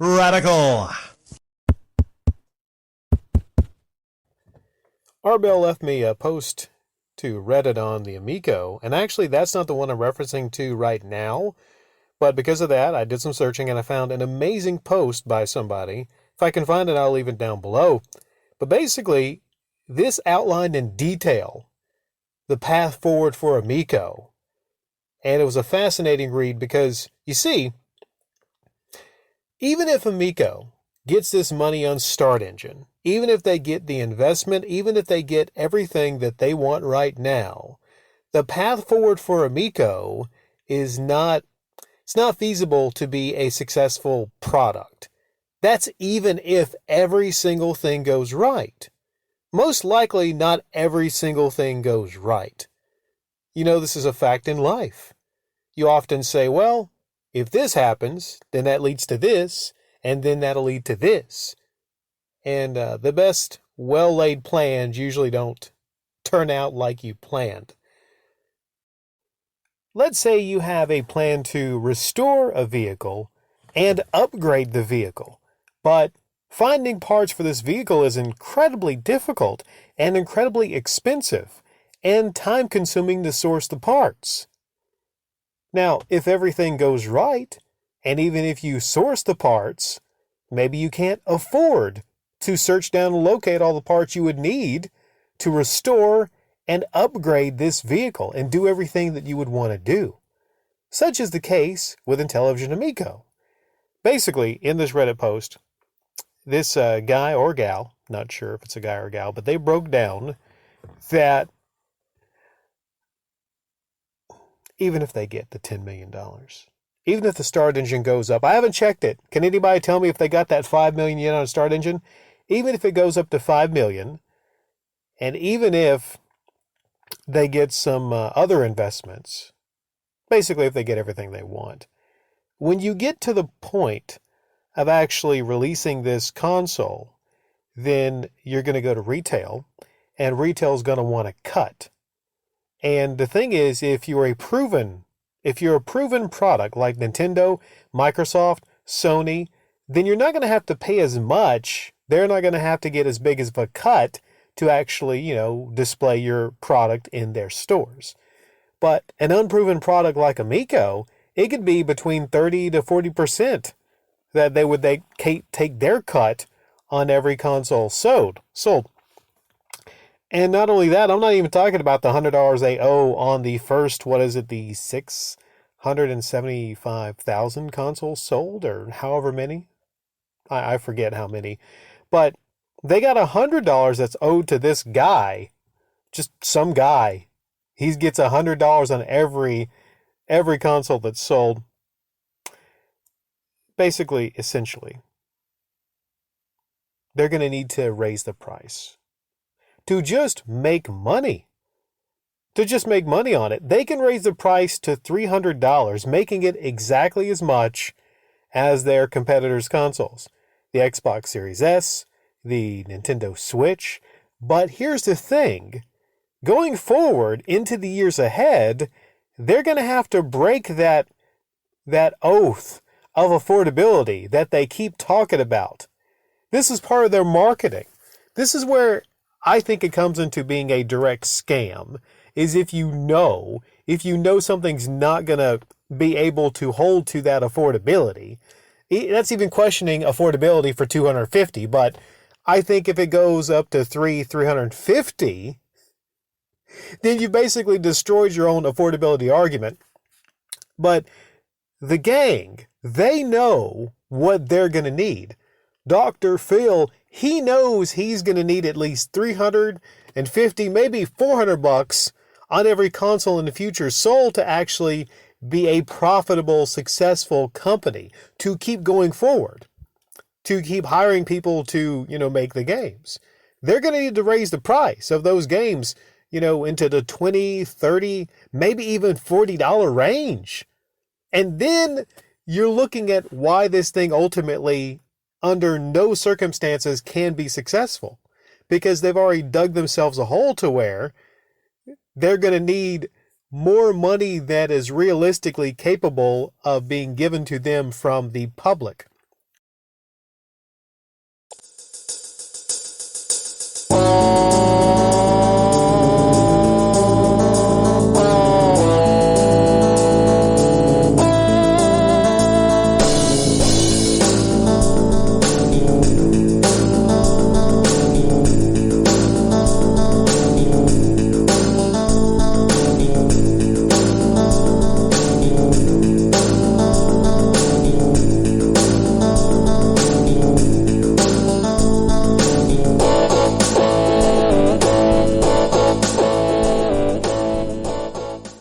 Radical. Arbell left me a post to Reddit on the Amico, and actually that's not the one I'm referencing to right now, but because of that, I did some searching and I found an amazing post by somebody. If I can find it, I'll leave it down below. But basically, this outlined in detail the path forward for Amico, and it was a fascinating read because, you see, even if Amico gets this money on Start Engine, even if they get the investment, even if they get everything that they want right now, the path forward for Amico is not, it's not feasible to be a successful product. That's even if every single thing goes right. Most likely, not every single thing goes right. You know, this is a fact in life. You often say, well, if this happens, then that leads to this, and then that'll lead to this. And the best well-laid plans usually don't turn out like you planned. Let's say you have a plan to restore a vehicle and upgrade the vehicle, but finding parts for this vehicle is incredibly difficult and incredibly expensive and time-consuming to source the parts. Now, if everything goes right, and even if you source the parts, maybe you can't afford to search down and locate all the parts you would need to restore and upgrade this vehicle and do everything that you would want to do. Such is the case with Intellivision Amico. Basically, in this Reddit post, this guy or gal, not sure if it's a guy or a gal, but they broke down that even if they get the $10 million, even if the Start Engine goes up, I haven't checked it. Can anybody tell me if they got that 5 million yen on a Start Engine? Even if it goes up to 5 million, and even if they get some other investments, basically if they get everything they want, when you get to the point of actually releasing this console, then you're going to go to retail, and retail is going to want to cut. And the thing is, if you're a proven product like Nintendo, Microsoft, Sony, then you're not going to have to pay as much. They're not going to have to get as big of a cut to actually, display your product in their stores. But an unproven product like Amico, it could be between 30 to 40% that they would take their cut on every console sold. And not only that, I'm not even talking about the $100 they owe on the first, the 675,000 consoles sold, or however many. I forget how many. But they got $100 that's owed to this guy, just some guy. He gets $100 on every console that's sold. Basically, essentially, they're going to need to raise the price to just make money. To just make money on it. They can raise the price to $300, making it exactly as much as their competitors' consoles. The Xbox Series S, the Nintendo Switch. But here's the thing. Going forward into the years ahead, they're going to have to break that oath of affordability that they keep talking about. This is part of their marketing. This is where I think it comes into being a direct scam, is if you know something's not going to be able to hold to that affordability. That's even questioning affordability for $250, but I think if it goes up to $350, then you basically destroyed your own affordability argument. But the gang, they know what they're going to need. Dr. Phil, he knows he's going to need at least $350, maybe $400 on every console in the future sold to actually be a profitable, successful company, to keep going forward, to keep hiring people to, make the games. They're going to need to raise the price of those games, into the $20, $30, maybe even $40 range. And then you're looking at why this thing ultimately, under no circumstances, can be successful. Because they've already dug themselves a hole to where they're going to need more money that is realistically capable of being given to them from the public.